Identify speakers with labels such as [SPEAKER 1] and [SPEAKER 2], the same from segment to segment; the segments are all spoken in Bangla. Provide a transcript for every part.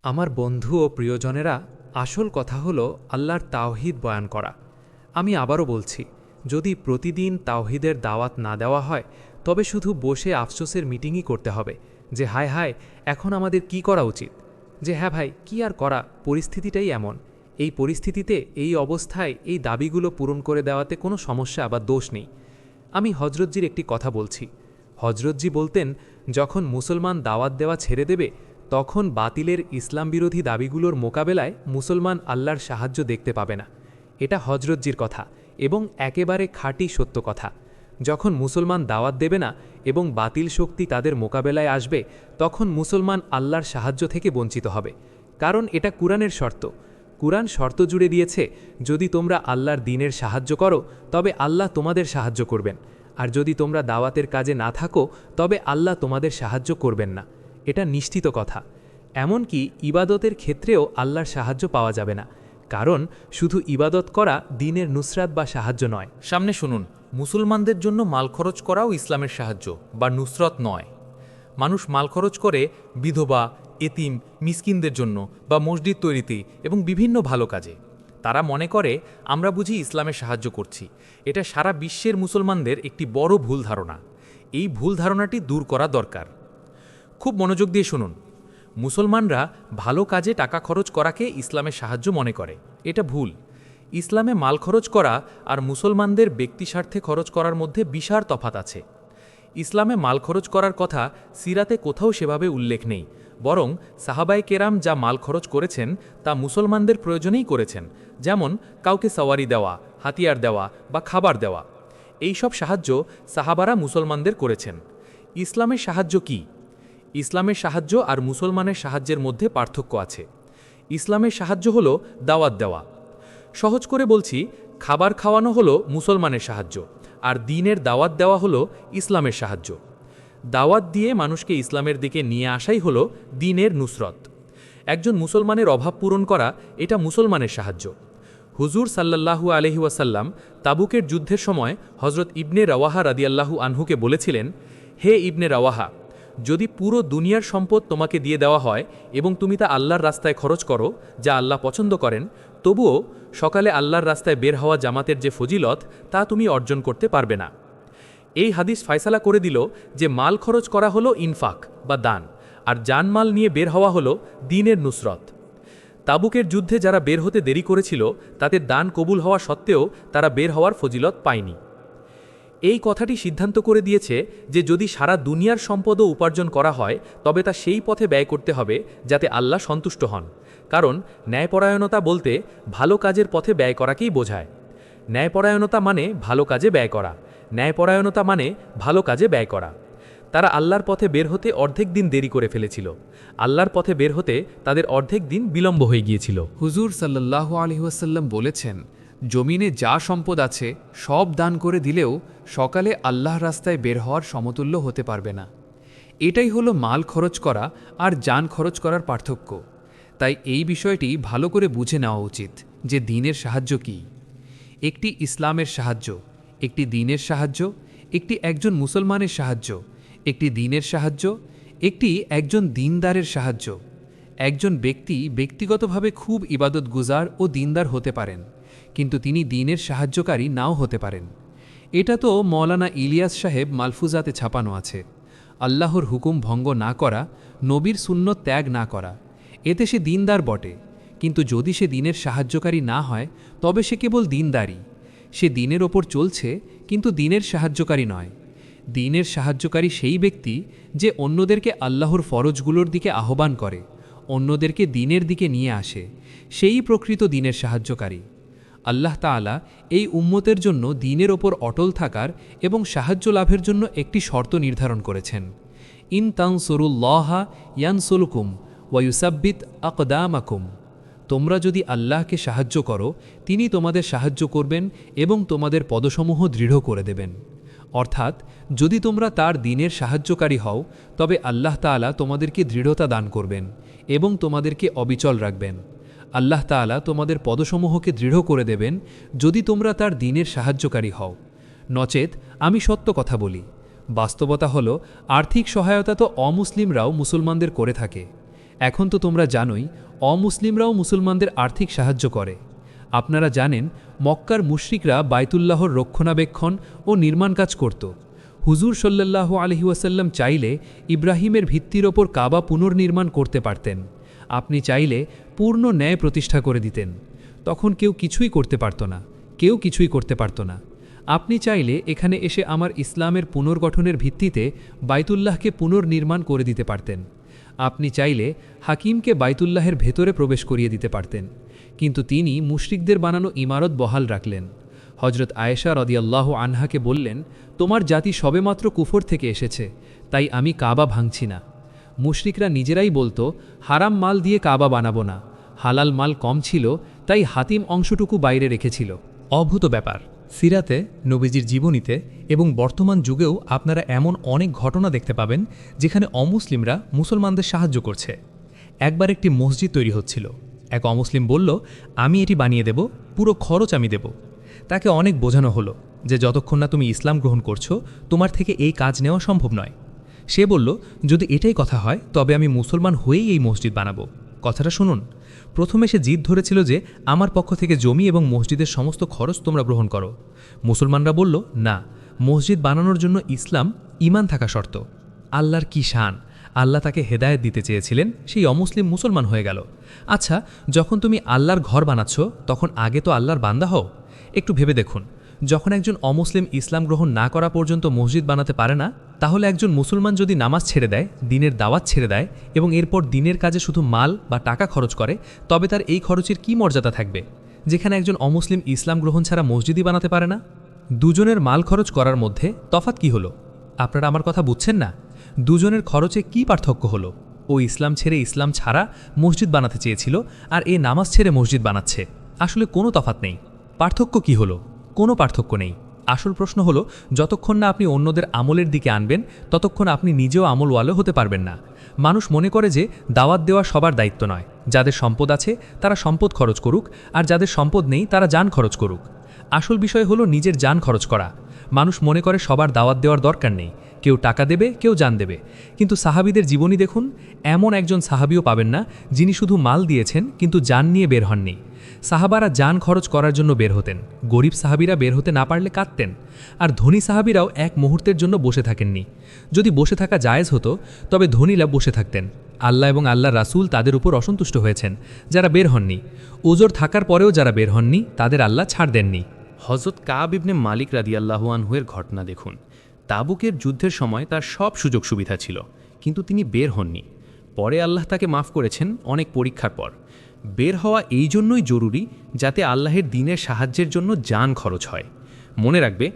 [SPEAKER 1] আমার বন্ধু ও প্রিয়জনেরা, আসল কথা হলো আল্লাহর তাওহীদ বয়ান করা। আমি আবারও বলছি, যদি প্রতিদিন তাওহীদের দাওয়াত না দেওয়া হয়, তবে শুধু বসে আফসোসের মিটিংই করতে হবে যে হায় হায়, এখন আমাদের কি করা উচিত। যে হ্যাঁ ভাই, কি আর করা, পরিস্থিতিটাই এমন। এই পরিস্থিতিতে, এই অবস্থায় এই দাবিগুলো পূরণ করে দেওয়াতে কোনো সমস্যা বা দোষ নেই। আমি হজরতজির একটি কথা বলছি। হজরতজি বলতেন, যখন মুসলমান দাওয়াত দেওয়া ছেড়ে দেবে, তখন বাতিলের ইসলাম বিরোধী দাবিগুলোর মোকাবেলায় মুসলমান আল্লাহর সাহায্য দেখতে পাবে না। এটা হজরতজির কথা এবং একেবারে খাঁটি সত্য কথা। যখন মুসলমান দাওয়াত দেবে না এবং বাতিল শক্তি তাদের মোকাবেলায় আসবে, তখন মুসলমান আল্লাহর সাহায্য থেকে বঞ্চিত হবে। কারণ এটা কুরআনের শর্ত। কুরআন শর্ত জুড়ে দিয়েছে, যদি তোমরা আল্লাহর দ্বীনের সাহায্য করো, তবে আল্লাহ তোমাদের সাহায্য করবেন, আর যদি তোমরা দাওয়াতের কাজে না থাকো, তবে আল্লাহ তোমাদের সাহায্য করবেন না। এটা নিশ্চিত কথা। এমনকি ইবাদতের ক্ষেত্রেও আল্লাহর সাহায্য পাওয়া যাবে না, কারণ শুধু ইবাদত করা দ্বীনের নুসরাত বা সাহায্য নয়।
[SPEAKER 2] সামনে শুনুন, মুসলমানদের জন্য মাল খরচ করাও ইসলামের সাহায্য বা নুসরত নয়। মানুষ মাল খরচ করে বিধবা, এতিম, মিসকিনদের জন্য বা মসজিদ তৈরিতে এবং বিভিন্ন ভালো কাজে। তারা মনে করে আমরা বুঝি ইসলামের সাহায্য করছি। এটা সারা বিশ্বের মুসলমানদের একটি বড় ভুল ধারণা। এই ভুল ধারণাটি দূর করা দরকার। খুব মনোযোগ দিয়ে শুনুন। মুসলমানরা ভালো কাজে টাকা খরচ করাকে ইসলামের সাহায্য মনে করে। এটা ভুল। ইসলামে মাল খরচ করা আর মুসলমানদের ব্যক্তিস্বার্থে খরচ করার মধ্যে বিশাল তফাত আছে। ইসলামে মাল খরচ করার কথা সিরাতে কোথাও সেভাবে উল্লেখ নেই, বরং সাহাবায়ে কেরাম যা মাল খরচ করেছেন তা মুসলমানদের প্রয়োজনেই করেছেন, যেমন কাউকে সওয়ারি দেওয়া, হাতিয়ার দেওয়া বা খাবার দেওয়া। এই সব সাহায্য সাহাবারা মুসলমানদের করেছেন। ইসলামের সাহায্য কি? ইসলামের সাহায্য আর মুসলমানের সাহায্যের মধ্যে পার্থক্য আছে। ইসলামের সাহায্য হলো দাওয়াত দেওয়া। সহজ করে বলছি, খাবার খাওয়ানো হলো মুসলমানের সাহায্য, আর দ্বীনের দাওয়াত দেওয়া হলো ইসলামের সাহায্য। দাওয়াত দিয়ে মানুষকে ইসলামের দিকে নিয়ে আসাই হলো দ্বীনের নুসরত। একজন মুসলমানের অভাব পূরণ করা, এটা মুসলমানের সাহায্য। হুজুর সাল্লাল্লাহু আলাইহি ওয়াসাল্লাম তাবুকের যুদ্ধের সময় হজরত ইবনে রাওয়াহা রাদিয়াল্লাহু আনহুকে বলেছিলেন, হে ইবনে রাওয়াহা, যদি পুরো দুনিয়ার সম্পদ তোমাকে দিয়ে দেওয়া হয় এবং তুমি তা আল্লাহর রাস্তায় খরচ করো, যা আল্লাহ পছন্দ করেন, তবুও সকালে আল্লাহর রাস্তায় বের হওয়া জামাতের যে ফজিলত, তা তুমি অর্জন করতে পারবে না। এই হাদিস ফয়সালা করে দিল যে মাল খরচ করা হলো ইনফাক বা দান, আর জানমাল নিয়ে বের হওয়া হলো দ্বীনের নুসরত। তাবুকের যুদ্ধে যারা বের হতে দেরি করেছিল, তাদের দান কবুল হওয়া সত্ত্বেও তারা বের হওয়ার ফজিলত পায়নি। এই কথাটি সিদ্ধান্ত করে দিয়েছে যে যদি সারা দুনিয়ার সম্পদও উপার্জন করা হয়, তবে তা সেই পথে ব্যয় করতে হবে যাতে আল্লাহ সন্তুষ্ট হন। কারণ ন্যায়পরায়ণতা বলতে ভালো কাজের পথে ব্যয় করাকেই বোঝায়। ন্যায়পরায়ণতা মানে ভালো কাজে ব্যয় করা। ন্যায়পরায়ণতা মানে ভালো কাজে ব্যয় করা। তারা আল্লাহর পথে বের হতে অর্ধেক দিন দেরি করে ফেলেছিল। আল্লাহর পথে বের হতে তাদের অর্ধেক দিন বিলম্ব হয়ে গিয়েছিল।
[SPEAKER 3] হুজুর সাল্লাল্লাহু আলাইহি ওয়াসাল্লাম বলেছেন, জমিনে যা সম্পদ আছে সব দান করে দিলেও সকালে আল্লাহর রাস্তায় বের হওয়ার সমতুল্য হতে পারবে না। এটাই হলো মাল খরচ করা আর যান খরচ করার পার্থক্য। তাই এই বিষয়টি ভালো করে বুঝে নেওয়া উচিত যে দ্বীনের সাহায্য কী। একটি ইসলামের সাহায্য, একটি দ্বীনের সাহায্য, একটি একজন মুসলমানের সাহায্য, একটি দ্বীনের সাহায্য, একটি একজন দ্বীনদারের সাহায্য। একজন ব্যক্তি ব্যক্তিগতভাবে খুব ইবাদতগুজার ও দ্বীনদার হতে পারেন, কিন্তু তিনি দ্বীনের সাহায্যকারী নাও হতে পারেন। এটা তো মৌলানা ইলিয়াস সাহেব মালফুজাতে ছাপানো আছে। আল্লাহর হুকুম ভঙ্গ না করা, নবীর সুন্নত ত্যাগ না করা, এতে সে দ্বীনদার বটে। কিন্তু যদি সে দ্বীনের সাহায্যকারী না হয়, তবে সে কেবল দ্বীনদারী। সে দ্বীনের ওপর চলছে, কিন্তু দ্বীনের সাহায্যকারী নয়। দ্বীনের সাহায্যকারী সেই ব্যক্তি যে অন্যদেরকে আল্লাহর ফরজগুলোর দিকে আহ্বান করে, অন্যদেরকে দ্বীনের দিকে নিয়ে আসে, সেই প্রকৃত দ্বীনের সাহায্যকারী। আল্লাহ তাআলা এই উম্মতের জন্য দ্বীনের ওপর অটল থাকার এবং সাহায্য লাভের জন্য একটি শর্ত নির্ধারণ করেছেন। ইন তানসুরুল্লাহা ইয়ানসুরকুম ওয়া ইউসাব্বিত আকদামাকুম। তোমরা যদি আল্লাহকে সাহায্য করো, তিনি তোমাদের সাহায্য করবেন এবং তোমাদের পদসমূহ দৃঢ় করে দেবেন। অর্থাৎ যদি তোমরা তার দ্বীনের সাহায্যকারী হও, তবে আল্লাহ তাআলা তোমাদেরকে দৃঢ়তা দান করবেন এবং তোমাদেরকে অবিচল রাখবেন। আল্লাহ তাআলা তোমাদের পদসমূহকে দৃঢ় করে দেবেন যদি তোমরা তার দ্বীনের সাহায্যকারী হও। নচেত আমি সত্য কথা বলি, বাস্তবতা হলো আর্থিক সহায়তা তো অমুসলিমরাও মুসলমানদের করে থাকে। এখন তো তোমরা জানোই অমুসলিমরাও মুসলমানদের আর্থিক সাহায্য করে। আপনারা জানেন মক্কার মুশরিকরা বাইতুল্লাহর রক্ষণাবেক্ষণ ও নির্মাণ কাজ করত। হুজুর সাল্লাল্লাহু আলাইহি ওয়াসাল্লাম চাইলে ইব্রাহিমের ভিত্তির ওপর কাবা পুনর্নির্মাণ করতে পারতেন। আপনি চাইলে পূর্ণ ন্যায় প্রতিষ্ঠা করে দিতেন। তখন কেউ কিছুই করতে পারত না, কেউ কিছুই করতে পারত না। আপনি চাইলে এখানে এসে আমার ইসলামের পুনর্গঠনের ভিত্তিতে বাইতুল্লাহকে পুনর্নির্মাণ করে দিতে পারতেন। আপনি চাইলে হাকিমকে বাইতুল্লাহের ভেতরে প্রবেশ করিয়ে দিতে পারতেন, কিন্তু তিনি মুশরিকদের বানানো ইমারত বহাল রাখলেন। হজরত আয়েশা রাদিয়াল্লাহু আনহাকে বললেন, তোমার জাতি সবেমাত্র কুফর থেকে এসেছে, তাই আমি কাবা ভাঙছি না। মুশরিকরা নিজেরাই বলতো, হারাম মাল দিয়ে কাবা বানাবো না, হালাল মাল কম ছিল তাই হাতিম অংশটুকু বাইরে রেখেছিল।
[SPEAKER 4] অদ্ভুত ব্যাপার, সিরাতে, নবীজির জীবনীতে এবং বর্তমান যুগেও আপনারা এমন অনেক ঘটনা দেখতে পাবেন যেখানে অমুসলিমরা মুসলমানদের সাহায্য করছে। একবার একটি মসজিদ তৈরি হচ্ছিল। এক অমুসলিম বলল, আমি এটি বানিয়ে দেব, পুরো খরচ আমি দেব। তাকে অনেক বোঝানো হলো যে যতক্ষণ না তুমি ইসলাম গ্রহণ করছো তোমার থেকে এই কাজ নেওয়া সম্ভব নয়। সে বলল, যদি এটাই কথা হয় তবে আমি মুসলমান হয়েই এই মসজিদ বানাবো। কথাটা শুনুন, প্রথমে সে জিদ ধরেছিল যে আমার পক্ষ থেকে জমি এবং মসজিদের সমস্ত খরচ তোমরা গ্রহণ করো। মুসলমানরা বলল, না, মসজিদ বানানোর জন্য ইসলাম, ঈমান থাকা শর্ত। আল্লাহর কি শান! আল্লাহ তাকে হেদায়েত দিতে চেয়েছিলেন, সেই অমুসলিম মুসলমান হয়ে গেল। আচ্ছা, যখন তুমি আল্লাহর ঘর বানাচ্ছ তখন আগে তো আল্লাহর বান্দা হও। একটু ভেবে দেখুন, যখন একজন অমুসলিম ইসলাম গ্রহণ না করা পর্যন্ত মসজিদ বানাতে পারে না, তাহলে একজন মুসলমান যদি নামাজ ছেড়ে দেয়, দিনের দাওয়াত ছেড়ে দেয় এবং এরপর দিনের কাজে শুধু মাল বা টাকা খরচ করে, তবে তার এই খরচের কি মর্যাদা থাকবে, যেখানে একজন অমুসলিম ইসলাম গ্রহণ ছাড়া মসজিদই বানাতে পারে না? দুজনের মাল খরচ করার মধ্যে তফাৎ কি হলো? আপনারা আমার কথা বুঝছেন না? দুজনের খরচে কি পার্থক্য হলো? ও ইসলাম ছেড়ে ইসলাম ছাড়া মসজিদ বানাতে চেয়েছিল, আর এ নামাজ ছেড়ে মসজিদ বানাচ্ছে। আসলে কোনো তফাৎ নেই। পার্থক্য কি হলো? কোনো পার্থক্য নেই। আসল প্রশ্ন হলো, যতক্ষণ না আপনি অন্যদের আমলের দিকে আনবেন ততক্ষণ আপনি নিজেও আমলওয়ালো হতে পারবেন না। মানুষ মনে করে যে দাওয়াত দেওয়া সবার দায়িত্ব নয়। যাদের সম্পদ আছে তারা সম্পদ খরচ করুক, আর যাদের সম্পদ নেই তারা জান খরচ করুক। আসল বিষয় হলো নিজের জান খরচ করা। মানুষ মনে করে সবার দাওয়াত দেওয়ার দরকার নেই, কেউ টাকা দেবে, কেউ জান দেবে। কিন্তু সাহাবীদের জীবনী দেখুন, এমন একজন সাহাবীও পাবেন না যিনি শুধু মাল দিয়েছেন কিন্তু জান নিয়ে বের হননি। সাহাবারা জান খরচ করার জন্য বের হতেন। গরিব সাহাবীরা বের হতে না পারলে কাঁদতেন, আর ধনী সাহাবীরাও এক মুহূর্তের জন্য বসে থাকেননি। যদি বসে থাকা জায়েজ হতো তবে ধনীরা বসে থাকতেন। আল্লাহ এবং আল্লাহর রাসূল তাদের উপর অসন্তুষ্ট হয়েছেন যারা বের হননি। ওজর থাকার পরেও যারা বের হননি তাদের আল্লাহ ছাড় দেননি।
[SPEAKER 2] হযরত কাব ইবনে মালিক রাদিয়াল্লাহু আনহুয়ের ঘটনা দেখুন। তাবুকের যুদ্ধের সময় তার সব সুযোগ সুবিধা ছিল, কিন্তু তিনি বের হননি। পরে আল্লাহ তাকে মাফ করেছেন অনেক পরীক্ষার পর। বের হওয়া এই জন্যই জরুরি যাতে আল্লাহের দ্বীনের সাহায্যের জন্য জান খরচ হয়। মনে রাখবে,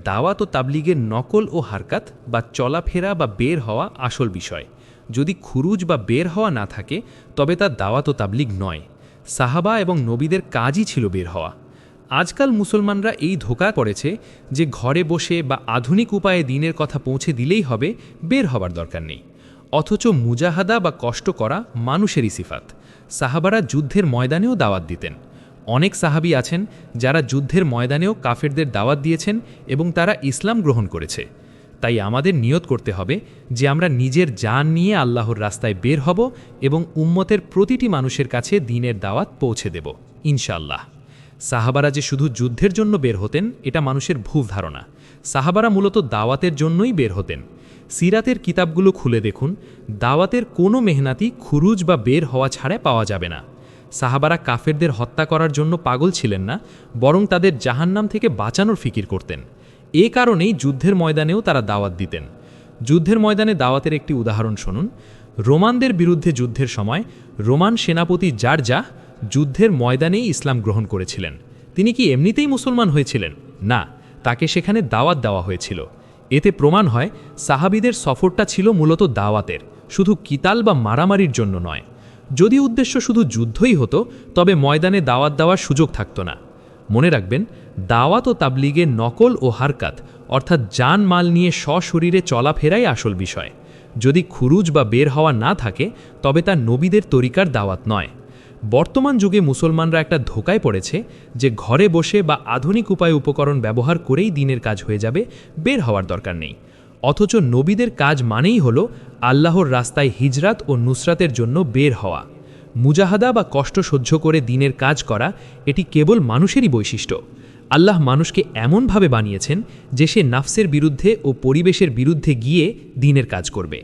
[SPEAKER 2] দাওয়াত ও তাবলীগের নকল ও হারকাত বা চলাফেরা বা বের হওয়া আসল বিষয়। যদি খুরুজ বা বের হওয়া না থাকে তবে তা দাওয়াত ও তাবলীগ নয়। সাহাবা এবং নবীদের কাজই ছিল বের হওয়া। আজকাল মুসলমানরা এই ধোঁকা পড়েছে যে ঘরে বসে বা আধুনিক উপায়ে দ্বীনের কথা পৌঁছে দিলেই হবে, বের হবার দরকার নেই। অথচ মুজাহাদা বা কষ্ট করা মানুষেরই সিফাত। সাহাবারা যুদ্ধের ময়দানেও দাওয়াত দিতেন। অনেক সাহাবী আছেন যারা যুদ্ধের ময়দানেও কাফেরদের দাওয়াত দিয়েছেন এবং তারা ইসলাম গ্রহণ করেছে। তাই আমাদের নিয়ত করতে হবে যে আমরা নিজের জান নিয়ে আল্লাহর রাস্তায় বের হব এবং উম্মতের প্রতিটি মানুষের কাছে দ্বীনের দাওয়াত পৌঁছে দেব, ইনশাআল্লাহ। সাহাবারা যে শুধু যুদ্ধের জন্য বের হতেন এটা মানুষের ভুল ধারণা। সাহাবারা মূলত দাওয়াতের জন্যই বের হতেন। সিরাতের কিতাবগুলো খুলে দেখুন, দাওয়াতের কোনো মেহনাতি খুরুজ বা বের হওয়া ছাড়া পাওয়া যাবে না। সাহাবারা কাফেরদের হত্যা করার জন্য পাগল ছিলেন না, বরং তাদের জাহান্নাম থেকে বাঁচানোর ফিকির করতেন। এ কারণেই যুদ্ধের ময়দানেও তারা দাওয়াত দিতেন। যুদ্ধের ময়দানে দাওয়াতের একটি উদাহরণ শুনুন। রোমানদের বিরুদ্ধে যুদ্ধের সময় রোমান সেনাপতি জারজাহ যুদ্ধের ময়দানেই ইসলাম গ্রহণ করেছিলেন। তিনি কি এমনিতেই মুসলমান হয়েছিলেন? না, তাকে সেখানে দাওয়াত দেওয়া হয়েছিল। এতে প্রমাণ হয় সাহাবীদের সফরটা ছিল মূলত দাওয়াতের, শুধু কিতাল বা মারামারির জন্য নয়। যদি উদ্দেশ্য শুধু যুদ্ধই হতো তবে ময়দানে দাওয়াত দেওয়ার সুযোগ থাকত না। মনে রাখবেন, দাওয়াত ও তাবলীগের নকল ও হারকাত অর্থাৎ জান মাল নিয়ে সশরীরে চলাফেরাই আসল বিষয়। যদি খুরুজ বা বের হওয়া না থাকে তবে তা নবীদের তরিকার দাওয়াত নয়। বর্তমান যুগে মুসলমানরা একটা ধোঁকায় পড়েছে যে ঘরে বসে বা আধুনিক উপায়ে উপকরণ ব্যবহার করেই দ্বীনের কাজ হয়ে যাবে, বের হওয়ার দরকার নেই।
[SPEAKER 4] অথচ নবীদের কাজ মানেই হল আল্লাহর রাস্তায় হিজরাত ও নুসরাতের জন্য বের হওয়া। মুজাহাদা বা কষ্ট সহ্য করে দিনের কাজ করা এটি কেবল মানুষেরই বৈশিষ্ট্য। আল্লাহ মানুষকে এমনভাবে বানিয়েছেন যে সে নাফসের বিরুদ্ধে ও পরিবেশের বিরুদ্ধে গিয়ে দিনের কাজ করবে।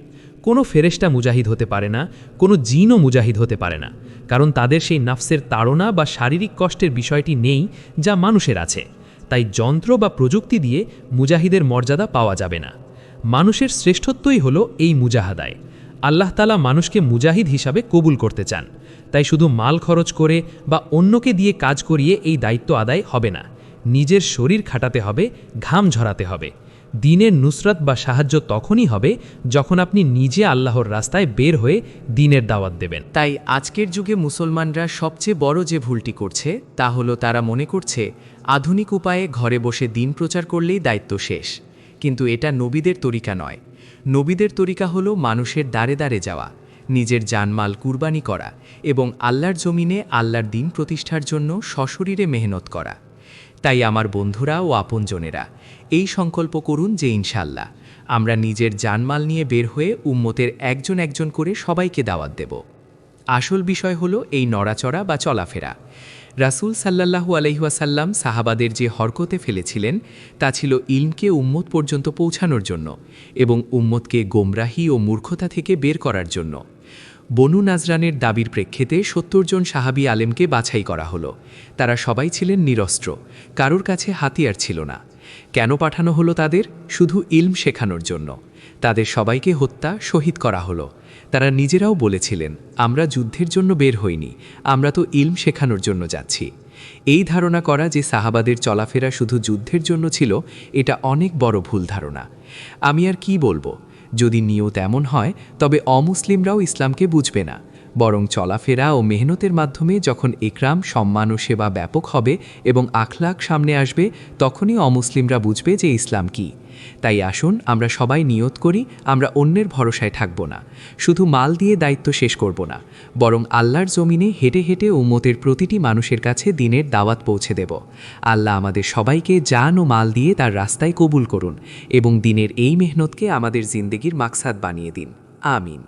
[SPEAKER 4] কোনো ফেরেশতা মুজাহিদ হতে পারে না, কোনো জিনও মুজাহিদ হতে পারে না, কারণ তাদের সেই নাফসের তাড়না বা শারীরিক কষ্টের বিষয়টি নেই যা মানুষের আছে। তাই যন্ত্র বা প্রযুক্তি দিয়ে মুজাহিদের মর্যাদা পাওয়া যাবে না। মানুষের শ্রেষ্ঠত্বই হলো এই মুজাহাদায়। আল্লাহ তাআলা মানুষকে মুজাহিদ হিসাবে কবুল করতে চান। তাই শুধু মাল খরচ করে বা অন্যকে দিয়ে কাজ করিয়ে এই দায়িত্ব আদায় হবে না। নিজের শরীর খাটাতে হবে, ঘাম ঝরাতে হবে। দিনের নুসরাত বা সাহায্য তখনই হবে যখন আপনি নিজে আল্লাহর রাস্তায় বের হয়ে দিনের দাওয়াত দেবেন।
[SPEAKER 5] তাই আজকের যুগে মুসলমানরা সবচেয়ে বড় যে ভুলটি করছে তা হলো তারা মনে করছে আধুনিক উপায়ে ঘরে বসে দিন প্রচার করলেই দায়িত্ব শেষ। কিন্তু এটা নবীদের তরিকা নয়। নবীদের তরিকা হলো মানুষের দ্বারে দ্বারে যাওয়া, নিজের জানমাল কুরবানি করা এবং আল্লাহর জমিনে আল্লাহর দিন প্রতিষ্ঠার জন্য সশরীরে মেহনত করা। তাই আমার বন্ধুরা ও আপনজনেরা, এই সংকল্প করুন যে ইনশাল্লাহ আমরা নিজের জানমাল নিয়ে বের হয়ে উম্মতের একজন একজন করে সবাইকে দাওয়াত দেব। আসল বিষয় হলো এই নড়াচড়া বা চলাফেরা। রাসূল সাল্লাল্লাহু আলাইহি ওয়াসাল্লাম সাহাবাদের যে হরকতে ফেলেছিলেন তা ছিল ইলমকে উম্মত পর্যন্ত পৌঁছানোর জন্য এবং উম্মতকে গোমরাহি ও মূর্খতা থেকে বের করার জন্য। বনু নাজরানের দাবির প্রেক্ষিতে ৭০ জন সাহাবী আলেমকে বাছাই করা হলো। তারা সবাই ছিলেন নিরস্ত্র, কারোর কাছে হাতিয়ার ছিল না। কেন পাঠানো হলো তাদের? শুধু ইলম শেখানোর জন্য। তাদের সবাইকে হত্যা, শহীদ করা হলো। তারা নিজেরাও বলেছিলেন, আমরা যুদ্ধের জন্য বের হইনি, আমরা তো ইলম শেখানোর জন্য যাচ্ছি। এই ধারণা করা যে সাহাবাদের চলাফেরা শুধু যুদ্ধের জন্য ছিল, এটা অনেক বড় ভুল ধারণা। আমি আর কি বলবো, যদি নিয়ত এমন হয় তবে অমুসলিমরাও ইসলামকে বুঝবে না, বরং চলাফেরা ও মেহনতের মাধ্যমে যখন ইকরাম, সম্মান ও সেবা ব্যাপক হবে এবং আখলাক সামনে আসবে, তখনই অমুসলিমরা বুঝবে যে ইসলাম কি। তাই আসুন আমরা সবাই নিয়ত করি, আমরা অন্যের ভরসায় থাকব না, শুধু মাল দিয়ে দায়িত্ব শেষ করব না, বরং আল্লাহর জমিনে হেঁটে হেঁটে উম্মতের প্রতিটি মানুষের কাছে দিনের দাওয়াত পৌঁছে দেব। আল্লাহ আমাদের সবাইকে জান ও মাল দিয়ে তার রাস্তায় কবুল করুন এবং দিনের এই মেহনতকে আমাদের জিন্দেগির মাকসাদ বানিয়ে দিন। আমিন।